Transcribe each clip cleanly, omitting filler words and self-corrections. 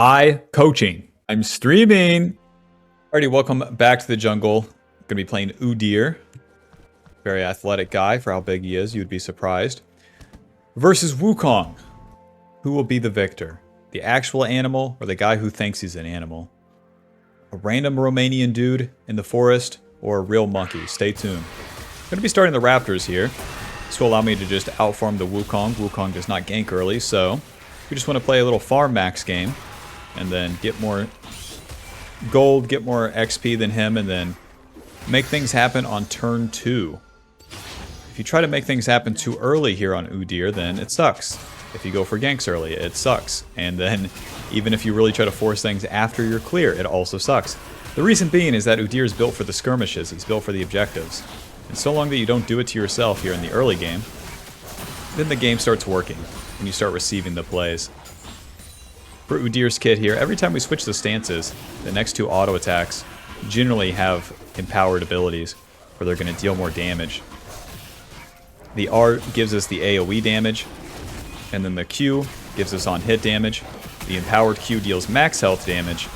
Coaching. I'm streaming. Alrighty, welcome back to the jungle. Gonna be playing UDYR. Very athletic guy for how big he is, you'd be surprised. Versus Wukong. Who will be the victor? The actual animal or the guy who thinks he's an animal? A random Romanian dude in the forest or a real monkey? Stay tuned. I'm gonna be starting the raptors here. This will allow me to just outfarm the Wukong. Wukong does not gank early, so we just want to play a little farm max game. And then get more gold, get more XP than him, and then make things happen on turn 2. If you try to make things happen too early here on UDYR, then it sucks. If you go for ganks early, it sucks. And then even if you really try to force things after you're clear, it also sucks. The reason being is that UDYR is built for the skirmishes, he's built for the objectives. And so long that you don't do it to yourself here in the early game, then the game starts working, and you start receiving the plays. For UDYR's kit here, every time we switch the stances, the next 2 auto attacks generally have empowered abilities, where they're going to deal more damage. The R gives us the AoE damage, and then the Q gives us on hit damage. The empowered Q deals max health damage,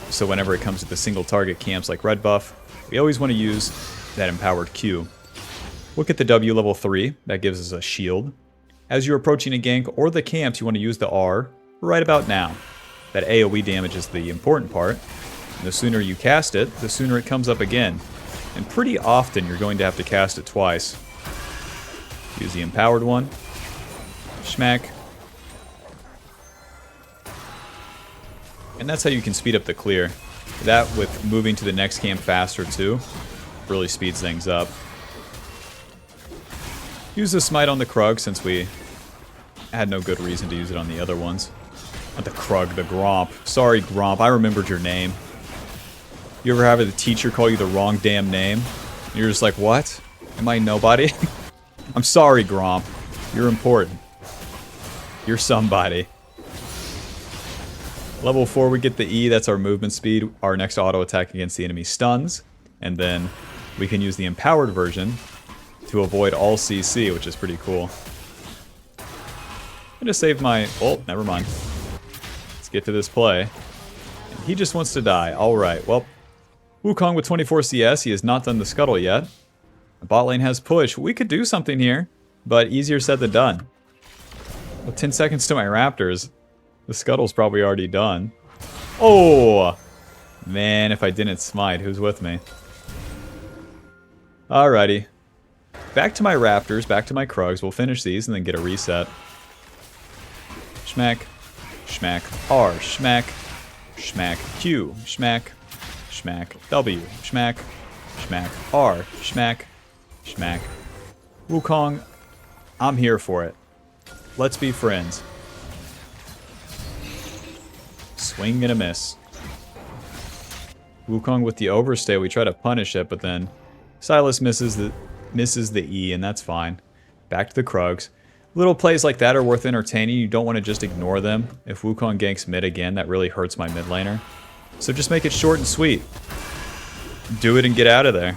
so whenever it comes to the single target camps like red buff, we always want to use that empowered Q. Look at the W level 3, that gives us a shield. As you're approaching a gank or the camps, you want to use the R right about now. That AoE damage is the important part. And the sooner you cast it, the sooner it comes up again. And pretty often you're going to have to cast it twice. Use the empowered one. Schmack. And that's how you can speed up the clear. That with moving to the next camp faster too, really speeds things up. Use the smite on the Krug since we had no good reason to use it on the other ones. Not the Krug, the Gromp. Sorry, Gromp, I remembered your name. You ever have the teacher call you the wrong damn name? And you're just like, what? Am I nobody? I'm sorry, Gromp. You're important. You're somebody. Level 4, we get the E, that's our movement speed. Our next auto attack against the enemy stuns. And then we can use the empowered version to avoid all CC, which is pretty cool. I'm gonna save my... Oh, never mind. Get to this play. He just wants to die. Alright, well, Wukong with 24 CS. He has not done the scuttle yet. The bot lane has push. We could do something here, but easier said than done. With 10 seconds to my raptors, the scuttle's probably already done. Oh! Man, if I didn't smite, who's with me? Alrighty. Back to my raptors, back to my Krugs. We'll finish these and then get a reset. Schmack. Schmack R, schmack, schmack Q, schmack, schmack W, schmack, schmack R, schmack, schmack. Wukong, I'm here for it. Let's be friends. Swing and a miss. Wukong with the overstay, we try to punish it, but then Silas misses the E, and that's fine. Back to the Krugs. Little plays like that are worth entertaining. You don't want to just ignore them. If Wukong ganks mid again, that really hurts my mid laner. So just make it short and sweet. Do it and get out of there.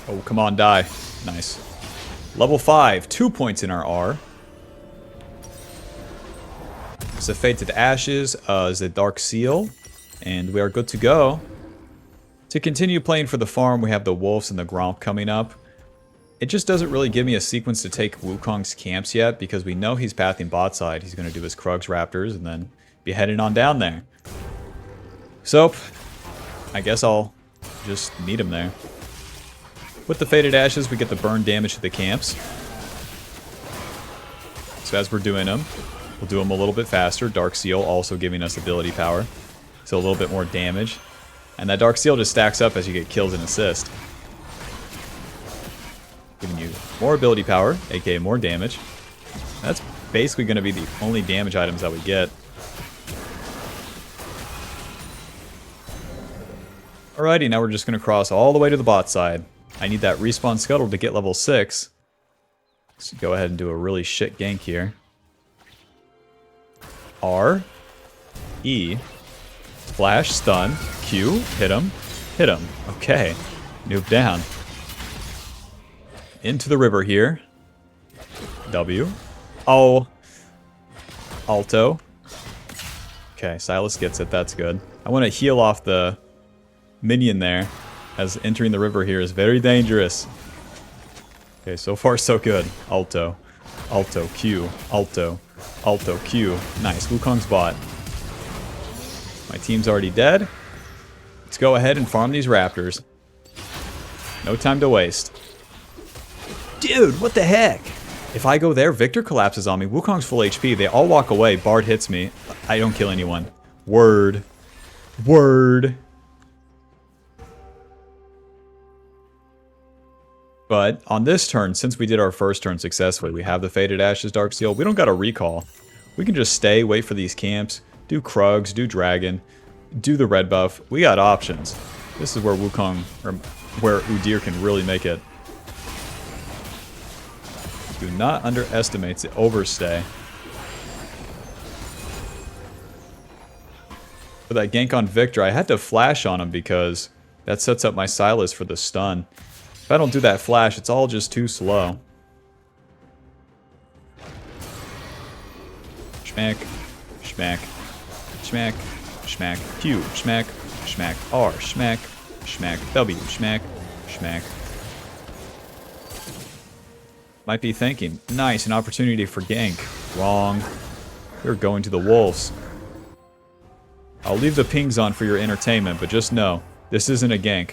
Oh, come on, die. Nice. Level 5, 2 points in our R. It's a Fated Ashes, the Dark Seal. And we are good to go. To continue playing for the farm, we have the Wolves and the Gromp coming up. It just doesn't really give me a sequence to take Wukong's camps yet, because we know he's pathing bot side. He's going to do his Krugs Raptors and then be heading on down there. So, I guess I'll just meet him there. With the Fated Ashes, we get the burn damage to the camps. So as we're doing them, we'll do them a little bit faster. Dark Seal also giving us ability power. So a little bit more damage. And that Dark Seal just stacks up as you get kills and assist. Giving you more ability power, aka more damage. That's basically going to be the only damage items that we get. Alrighty, now we're just going to cross all the way to the bot side. I need that respawn scuttle to get level 6. So go ahead and do a really shit gank here. R. E. Flash, stun, Q, hit him. Okay, noob down. Into the river here. W. Oh. Alto. Okay, Silas gets it. That's good. I want to heal off the minion there, as entering the river here is very dangerous. Okay, so far so good. Alto. Alto. Q. Alto. Alto. Q. Nice. Wukong's bot. My team's already dead. Let's go ahead and farm these raptors. No time to waste. Dude, what the heck? If I go there, Victor collapses on me. Wukong's full HP. They all walk away. Bard hits me. I don't kill anyone. Word. Word. But on this turn, since we did our first turn successfully, we have the Faded Ashes Darksteel. We don't got a recall. We can just stay, wait for these camps, do Krugs, do Dragon, do the red buff. We got options. This is where Wukong, or where UDYR can really make it. Do not underestimate the overstay. For that gank on Victor, I had to flash on him because that sets up my Silas for the stun. If I don't do that flash, it's all just too slow. Schmack, schmack, schmack, schmack, Q, schmack, schmack, R, schmack, schmack, W, schmack, schmack. Might be thinking, nice, an opportunity for gank. Wrong. We're going to the wolves. I'll leave the pings on for your entertainment, but just know, this isn't a gank.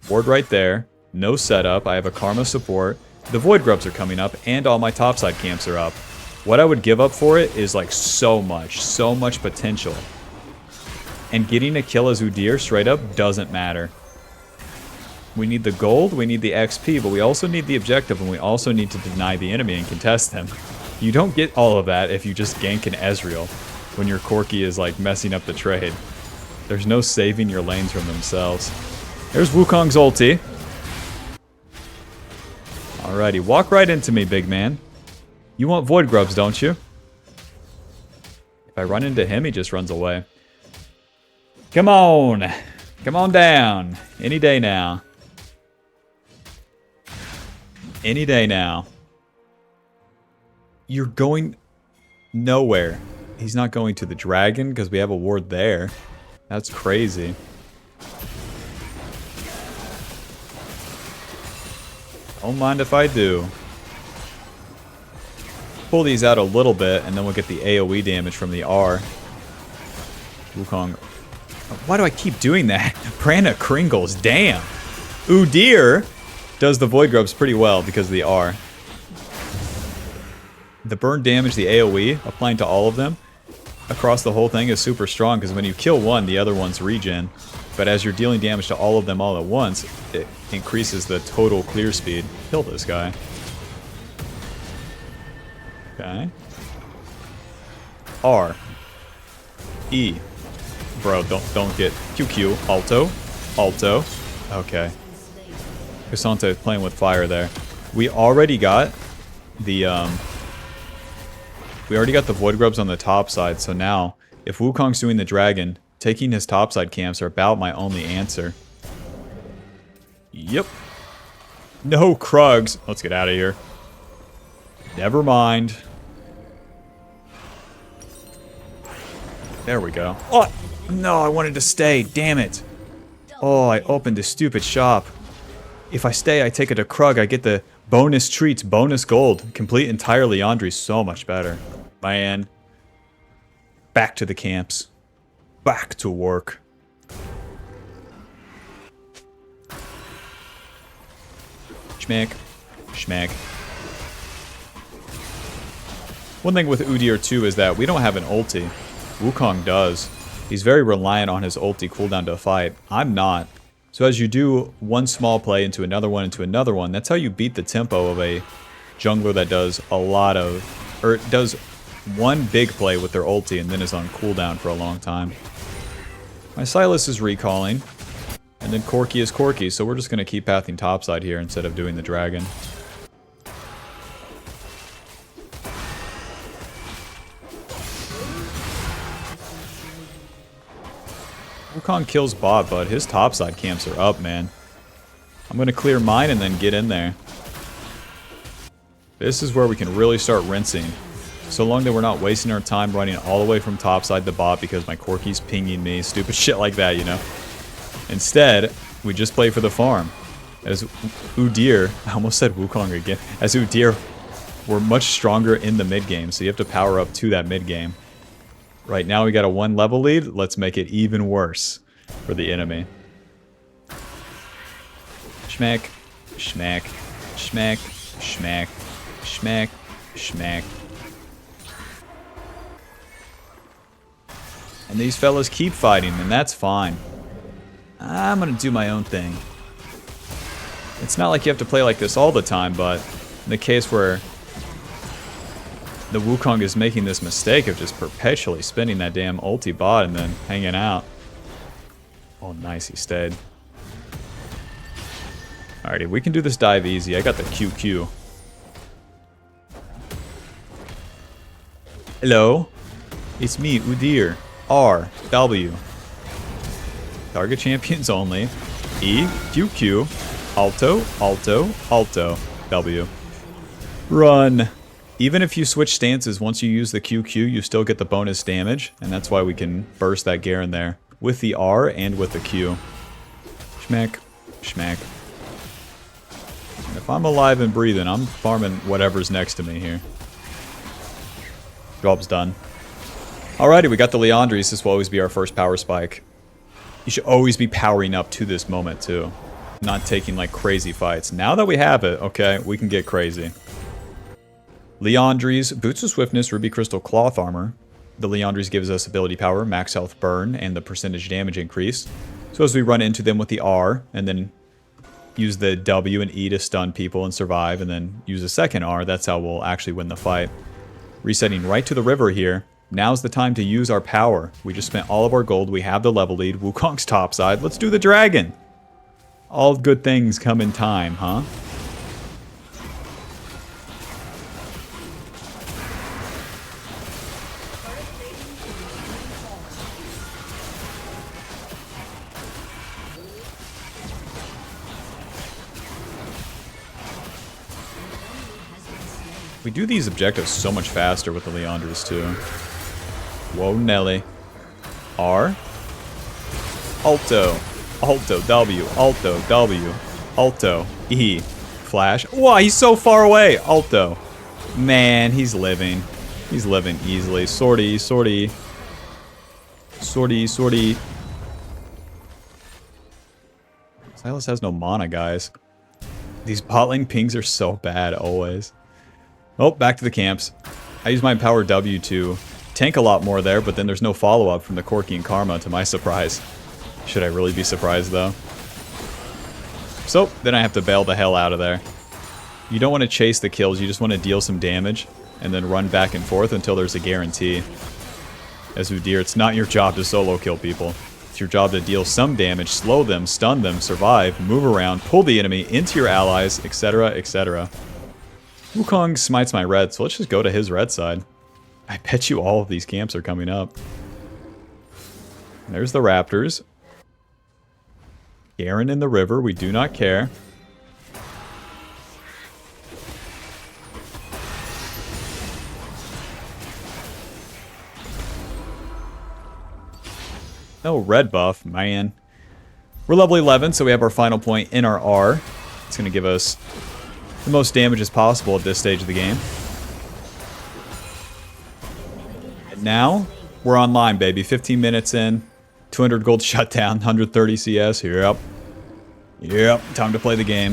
Ward right there. No setup. I have a Karma support. The Void Grubs are coming up, and all my topside camps are up. What I would give up for it is like so much potential. And getting a kill as UDYR straight up doesn't matter. We need the gold, we need the XP, but we also need the objective, and we also need to deny the enemy and contest them. You don't get all of that if you just gank an Ezreal when your Corki is like messing up the trade. There's no saving your lanes from themselves. There's Wukong's ulti. Alrighty, walk right into me, big man. You want Void Grubs, don't you? If I run into him, he just runs away. Come on! Come on down. Any day now. Any day now. You're going nowhere. He's not going to the dragon because we have a ward there. That's crazy. Don't mind if I do. Pull these out a little bit and then we'll get the AoE damage from the R. Wukong. Why do I keep doing that? Prana Kringles, damn. UDYR does the Void Grubs pretty well because of the R. The burn damage, the AoE, applying to all of them across the whole thing is super strong because when you kill one, the other one's regen. But as you're dealing damage to all of them all at once, it increases the total clear speed. Kill this guy. Okay. R. E. Bro, don't get QQ. Alto. Alto. Okay. Cassante is playing with fire there. We already got the Void Grubs on the top side, so now if Wukong's doing the dragon, taking his topside camps are about my only answer. Yep. No Krugs. Let's get out of here. Never mind. There we go. Oh, no, I wanted to stay. Damn it. Oh, I opened this stupid shop. If I stay, I take it to Krug. I get the bonus treats, bonus gold. Complete entirely Andre's so much better. Man. Back to the camps. Back to work. Schmack. Schmack. One thing with UDYR too is that we don't have an ulti. Wukong does. He's very reliant on his ulti cooldown to fight. I'm not. So as you do one small play into another one, that's how you beat the tempo of a jungler that does a lot of... or does one big play with their ulti and then is on cooldown for a long time. My Silas is recalling. And then Corki is Corki, so we're just going to keep pathing topside here instead of doing the dragon. Wukong kills bot, but his topside camps are up, man. I'm going to clear mine and then get in there. This is where we can really start rinsing. So long that we're not wasting our time running all the way from topside to bot because my Corki's pinging me. Stupid shit like that, you know? Instead, we just play for the farm. As UDYR, I almost said Wukong again. As UDYR, we're much stronger in the mid game, so you have to power up to that mid game. Right now we got a 1 level lead. Let's make it even worse for the enemy. Schmack, schmack, schmack, schmack, schmack, schmack. And these fellas keep fighting, and that's fine. I'm gonna do my own thing. It's not like you have to play like this all the time, but in the case where the Wukong is making this mistake of just perpetually spinning that damn ulti bot and then hanging out. Oh, nice, he stayed. Alrighty, we can do this dive easy. I got the QQ. Hello? It's me, UDYR. R, W. Target champions only. E, QQ. Alto, Alto, Alto. W. Run. Even if you switch stances, once you use the QQ, you still get the bonus damage. And that's why we can burst that Garen there. With the R and with the Q. Schmack. Schmack. If I'm alive and breathing, I'm farming whatever's next to me here. Job's done. Alrighty, we got the Leandries. This will always be our first power spike. You should always be powering up to this moment, too. Not taking, like, crazy fights. Now that we have it, okay, we can get crazy. Leandries, Boots of Swiftness, Ruby Crystal Cloth Armor. The Leandries gives us ability power, max health burn, and the percentage damage increase. So as we run into them with the R, and then use the W and E to stun people and survive, and then use a second R, that's how we'll actually win the fight. Resetting right to the river here. Now's the time to use our power. We just spent all of our gold. We have the level lead. Wukong's topside. Let's do the dragon. All good things come in time, huh? We do these objectives so much faster with the Leandries too. Whoa, Nelly. R. Alto. Alto, W. Alto, W. Alto. E. Flash. Wow, he's so far away. Alto. Man, he's living. He's living easily. Sortie, sortie. Sortie, sortie. Silas has no mana, guys. These bot lane pings are so bad, always. Oh, back to the camps. I use my power W to tank a lot more there, but then there's no follow-up from the Corki and Karma, to my surprise. Should I really be surprised, though? So, then I have to bail the hell out of there. You don't want to chase the kills, you just want to deal some damage, and then run back and forth until there's a guarantee. As UDYR, it's not your job to solo kill people. It's your job to deal some damage, slow them, stun them, survive, move around, pull the enemy into your allies, etc., etc. Wukong smites my red, so let's just go to his red side. I bet you all of these camps are coming up. There's the Raptors. Garen in the river, we do not care. No red buff, man. We're level 11, so we have our final point in our R. It's going to give us the most damage as possible at this stage of the game. And now, we're online, baby. 15 minutes in, 200 gold shutdown, 130 CS. Yep. Yep, time to play the game.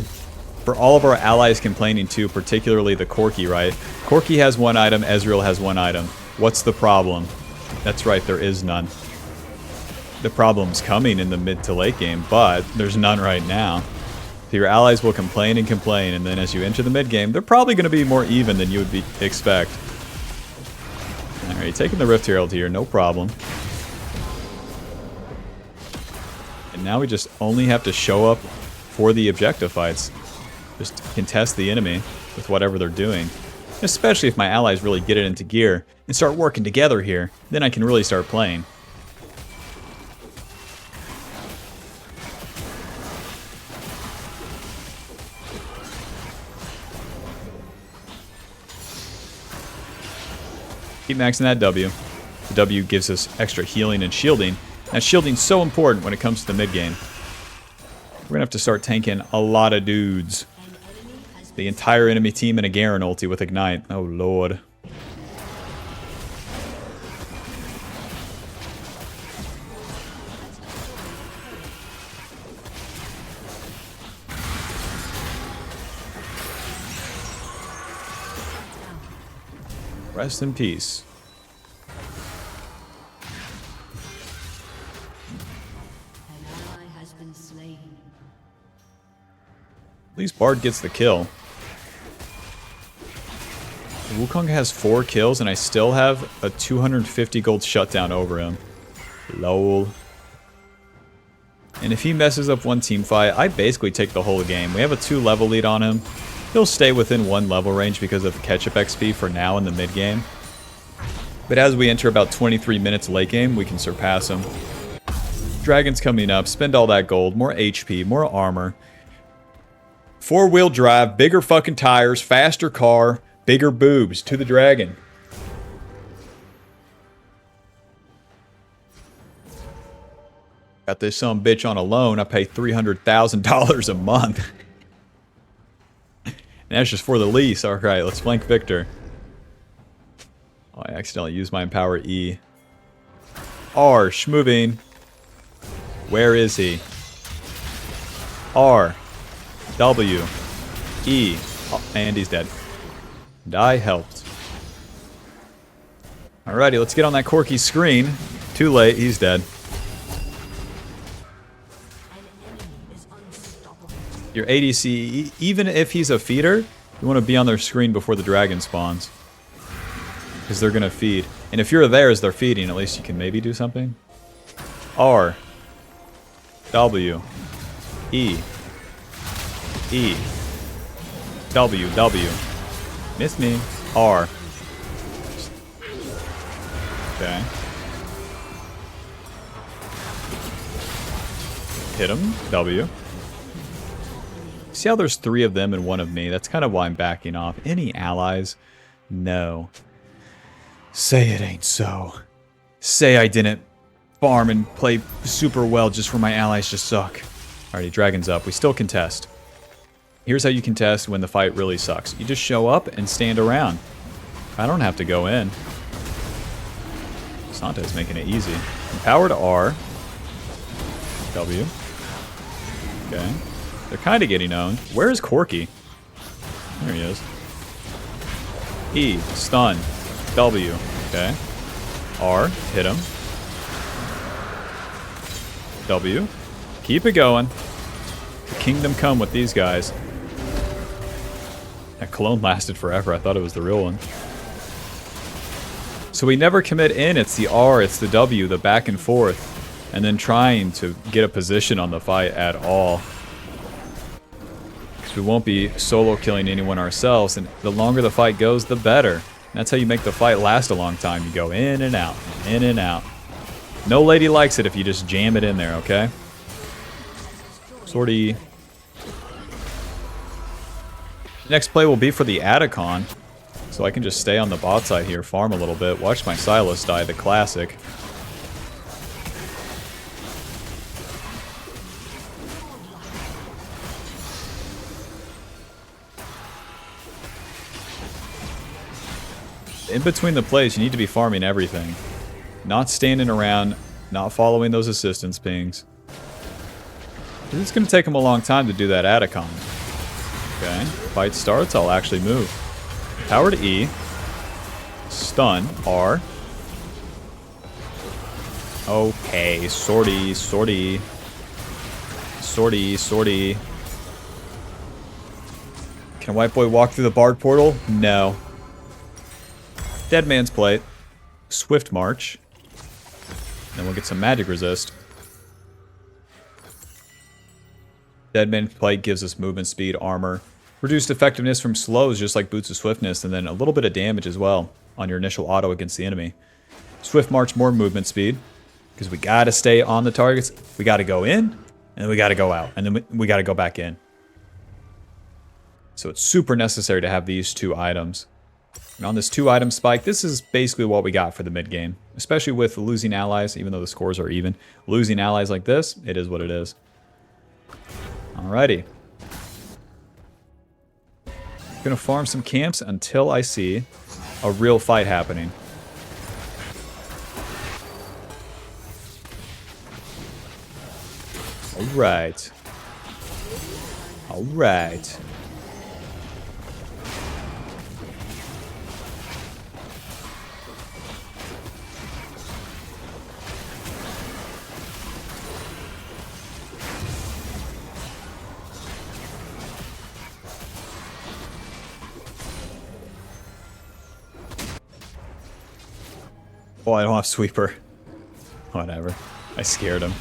For all of our allies complaining too, particularly the Corki, right? Corki has one item, Ezreal has one item. What's the problem? That's right, there is none. The problem's coming in the mid to late game, but there's none right now. So your allies will complain and complain, and then as you enter the mid game, they're probably going to be more even than you would expect. Alright, taking the Rift Herald here, no problem. And now we just only have to show up for the objective fights. Just contest the enemy with whatever they're doing. Especially if my allies really get it into gear and start working together here, then I can really start playing. Keep maxing that W. The W gives us extra healing and shielding. That shielding's so important when it comes to the mid game. We're gonna have to start tanking a lot of dudes. The entire enemy team in a Garen ulti with Ignite. Oh lord. Rest in peace. At least Bard gets the kill. Wukong has 4 kills and I still have a 250 gold shutdown over him. Lol. And if he messes up one team fight, I basically take the whole game. We have a 2 level lead on him. He'll stay within 1 level range because of catch-up XP for now in the mid game. But as we enter about 23 minutes late game, we can surpass him. Dragon's coming up, spend all that gold, more HP, more armor. 4-wheel drive, bigger fucking tires, faster car, bigger boobs to the dragon. Got this some bitch on a loan. I pay $300,000 a month. And that's just for the lease. Alright, let's flank Victor. Oh, I accidentally used my Empower E. R, schmoving. Where is he? R. W. E. Oh, and he's dead. And I helped. Alrighty, let's get on that Corky screen. Too late, he's dead. Your ADC, even if he's a feeder, you want to be on their screen before the dragon spawns. Because they're going to feed. And if you're there as they're feeding, at least you can maybe do something. R. W. E. E. W. W. Miss me. R. Okay. Hit him. W. See how there's 3 of them and 1 of me? That's kind of why I'm backing off. Any allies? No. Say it ain't so. Say I didn't farm and play super well just for my allies just suck. Alrighty, dragon's up. We still contest. Here's how you contest when the fight really sucks. You just show up and stand around. I don't have to go in. Santa's making it easy. Empowered R. W. Okay. They're kind of getting owned. Where is Corky? There he is. E. Stun. W. Okay. R. Hit him. W. Keep it going. The kingdom come with these guys. That clone lasted forever. I thought it was the real one. So we never commit in. It's the R, it's the W, the back and forth. And then trying to get a position on the fight at all. Because we won't be solo killing anyone ourselves. And the longer the fight goes, the better. And that's how you make the fight last a long time. You go in and out, in and out. No lady likes it if you just jam it in there, okay? Sortie. Next play will be for the Atacon. So I can just stay on the bot side here, farm a little bit, watch my Silas die, the classic. In between the plays, you need to be farming everything. Not standing around, not following those assistance pings. It's going to take him a long time to do that Atacon. Okay, fight starts, I'll actually move. Power to E. Stun, R. Okay, sortie, sortie. Sortie, sortie. Can White Boy walk through the Bard portal? No. Dead Man's Plate. Swift March. Then we'll get some magic resist. Dead Man's Plate gives us movement speed, armor. Reduced effectiveness from slows, just like Boots of Swiftness, and then a little bit of damage as well on your initial auto against the enemy. Swift March, more movement speed, because we gotta stay on the targets. We gotta go in, and then we gotta go out, and then we gotta go back in. So it's super necessary to have these 2 items. And on this 2-item spike, this is basically what we got for the mid game. Especially with losing allies, even though the scores are even. Losing allies like this, it is what it is. Alrighty. Gonna farm some camps until I see a real fight happening. Alright. Alright. Oh, I don't have sweeper. Whatever. I scared him.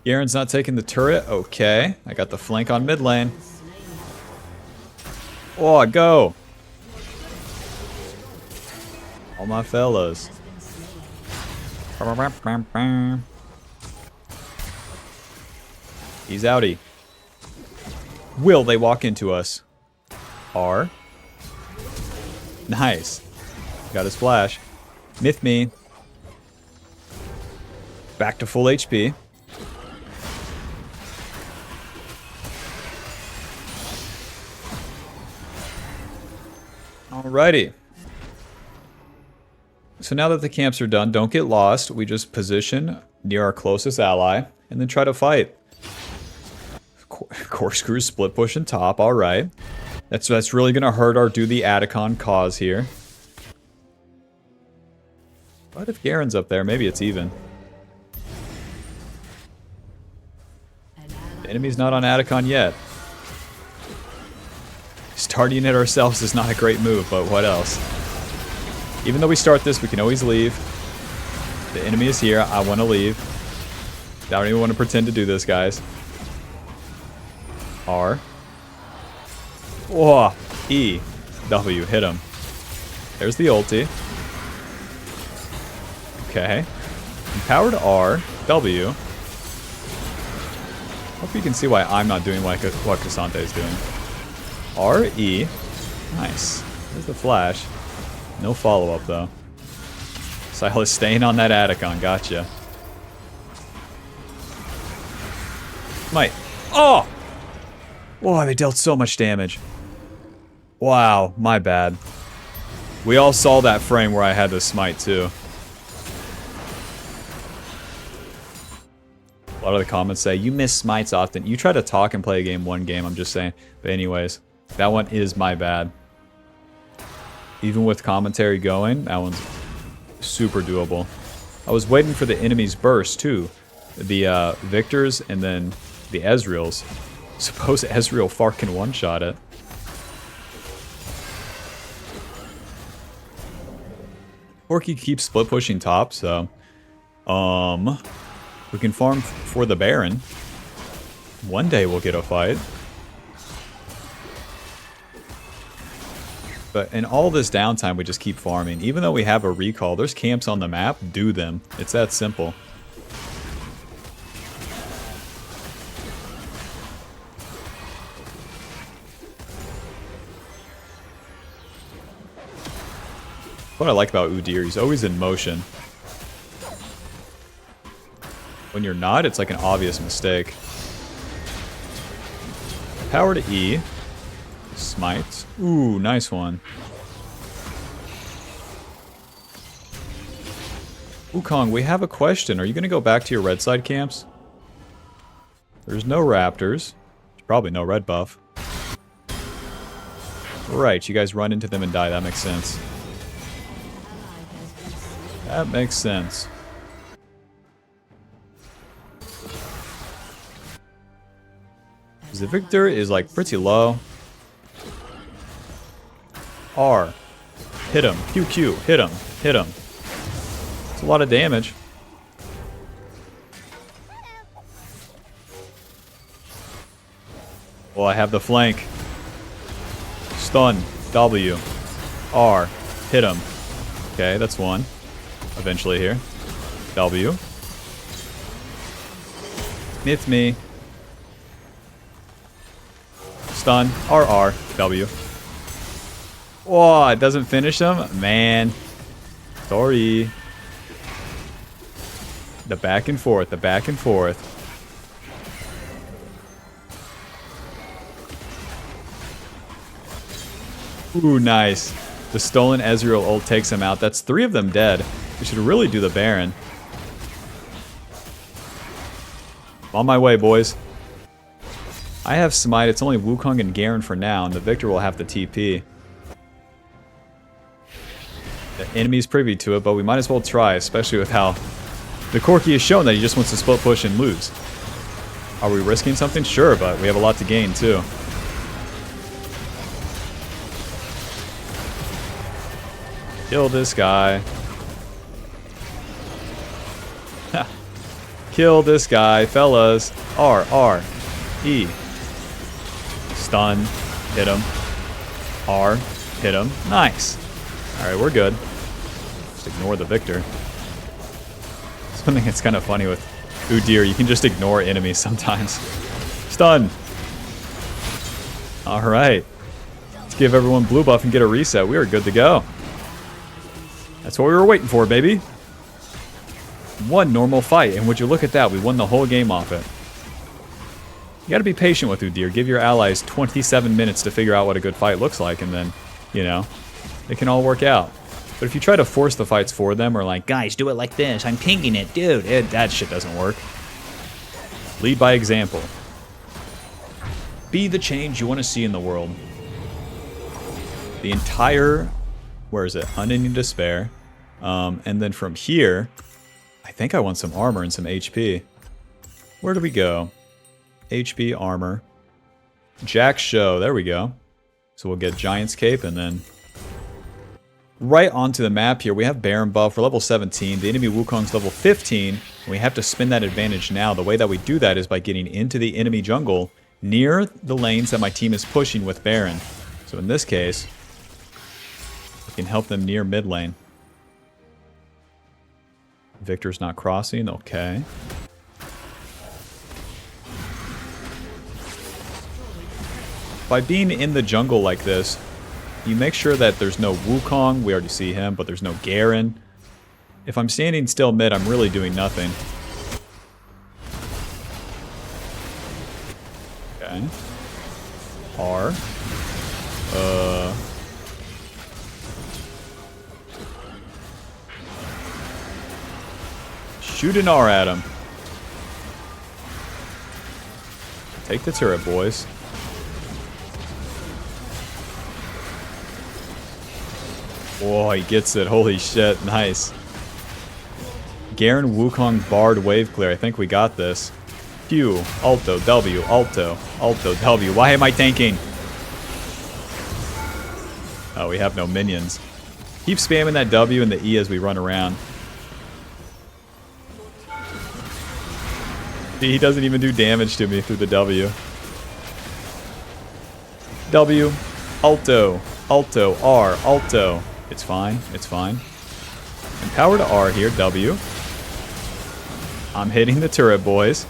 Garen's not taking the turret. Okay. I got the flank on mid lane. Oh, go! All my fellas. He's outie. Will they walk into us? R. Nice. Got his flash. Myth me. Back to full HP. Alrighty. So now that the camps are done, don't get lost. We just position near our closest ally and then try to fight. Corkscrew, split push, and top. Alright. That's really going to hurt our do the Atacon cause here. What if Garen's up there? Maybe it's even. The enemy's not on Atacon yet. Starting it ourselves is not a great move, but what else? Even though we start this, we can always leave. The enemy is here. I want to leave. I don't even want to pretend to do this, guys. R. Oh, E. W. Hit him. There's the ulti. Okay. Empowered R. W. Hope you can see why I'm not doing what Cassante is doing. R. E. Nice. There's the flash. No follow-up, though. Silas staying on that Atacon. Gotcha. Smite. Oh! Whoa, they dealt so much damage. Wow, my bad. We all saw that frame where I had to smite, too. A lot of the comments say, you miss smites often. You try to talk and play a game one game, I'm just saying. But anyways, that one is my bad. Even with commentary going, that one's super doable. I was waiting for the enemy's burst, too. The Victors and then the Ezreals. Suppose Ezreal Fark can one-shot it. Porky keeps split pushing top, so we can farm for the Baron. One day we'll get a fight. But in all this downtime, we just keep farming. Even though we have a recall, there's camps on the map. Do them. It's that simple. What I like about UDYR, he's always in motion. When you're not, it's like an obvious mistake. Power to E. Smite. Ooh, nice one. Wukong, we have a question. Are you going to go back to your red side camps? There's no raptors. There's probably no red buff. Right, you guys run into them and die. That makes sense. That makes sense. The Victor is like pretty low. R. Hit him. QQ. Hit him. Hit him. It's a lot of damage. Well, I have the flank. Stun. W. R. Hit him. Okay, that's one. Eventually here. W. It's me. Stun. RR. W. Oh, it doesn't finish him? Man. Sorry. The back and forth. The back and forth. Ooh, nice. The stolen Ezreal ult takes him out. That's 3 of them dead. We should really do the Baron. On my way, boys. I have Smite. It's only Wukong and Garen for now, and the Victor will have the TP. The enemy's privy to it, but we might as well try, especially with how the Corki has shown that he just wants to split push and lose. Are we risking something? Sure, but we have a lot to gain, too. Kill this guy. Kill this guy, fellas. R, R, E. Stun. Hit him. R. Hit him. Nice. Alright, we're good. Just ignore the Victor. Something that's kind of funny with UDYR, you can just ignore enemies sometimes. Stun. Alright. Let's give everyone blue buff and get a reset. We are good to go. That's what we were waiting for, baby. One normal fight, and would you look at that, we won the whole game off it. You gotta be patient with UDYR. Give your allies 27 minutes to figure out what a good fight looks like, and then, you know, it can all work out. But if you try to force the fights for them, or like, guys, do it like this, I'm pinging it, dude, that shit doesn't work. Lead by example. Be the change you want to see in the world. The entire, where is it? Unending Despair. And then from here, I think I want some armor and some HP. Where do we go? HP, armor. Jack Show, there we go. So we'll get Giant's Cape and then right onto the map here. We have Baron buff. We're level 17. The enemy Wukong's level 15. And we have to spin that advantage now. The way that we do that is by getting into the enemy jungle near the lanes that my team is pushing with Baron. So in this case, we can help them near mid lane. Victor's not crossing. Okay. By being in the jungle like this, you make sure that there's no Wukong. We already see him, but there's no Garen. If I'm standing still mid, I'm really doing nothing. Okay. R. Shoot an R at him. Take the turret, boys. Oh, he gets it. Holy shit. Nice. Garen Wukong Bard Wave Clear. I think we got this. Q. Alto. W. Alto. Alto. W. Why am I tanking? Oh, we have no minions. Keep spamming that W and the E as we run around. He doesn't even do damage to me through the W. W. Alto. Alto. R. Alto. It's fine. It's fine. And power to R here. W. I'm hitting the turret, boys.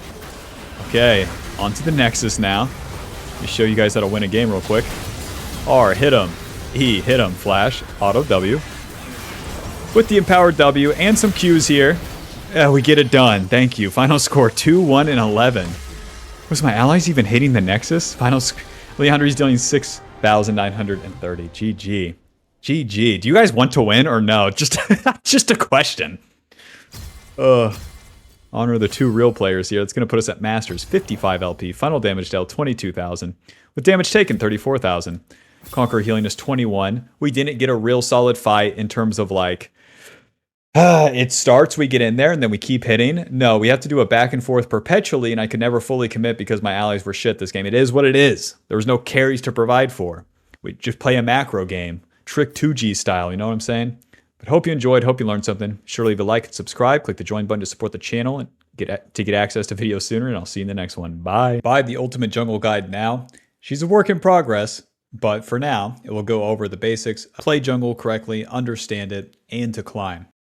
Okay. Onto the Nexus now. Let me show you guys how to win a game real quick. R. Hit him. E. Hit him. Flash. Auto. W. With the empowered W and some Qs here. We get it done. Thank you. Final score 2-1 and 11. Was my allies even hitting the Nexus? Final score. Leandri's dealing 6,930. GG. GG. Do you guys want to win or no? Just a question. Honor the 2 real players here. That's going to put us at Masters. 55 LP. Final damage dealt 22,000. With damage taken 34,000. Conqueror healing is 21. We didn't get a real solid fight in terms of like it starts, we get in there, and then we keep hitting. No, we have to do a back and forth perpetually, and I could never fully commit because my allies were shit this game. It is what it is. There was no carries to provide for. We just play a macro game. Trick 2G style, you know what I'm saying? But hope you enjoyed, hope you learned something. Sure, leave a like and subscribe. Click the join button to support the channel and get access to videos sooner, and I'll see you in the next one. Bye. Buy the Ultimate Jungle Guide now. She's a work in progress, but for now, it will go over the basics, play jungle correctly, understand it, and to climb.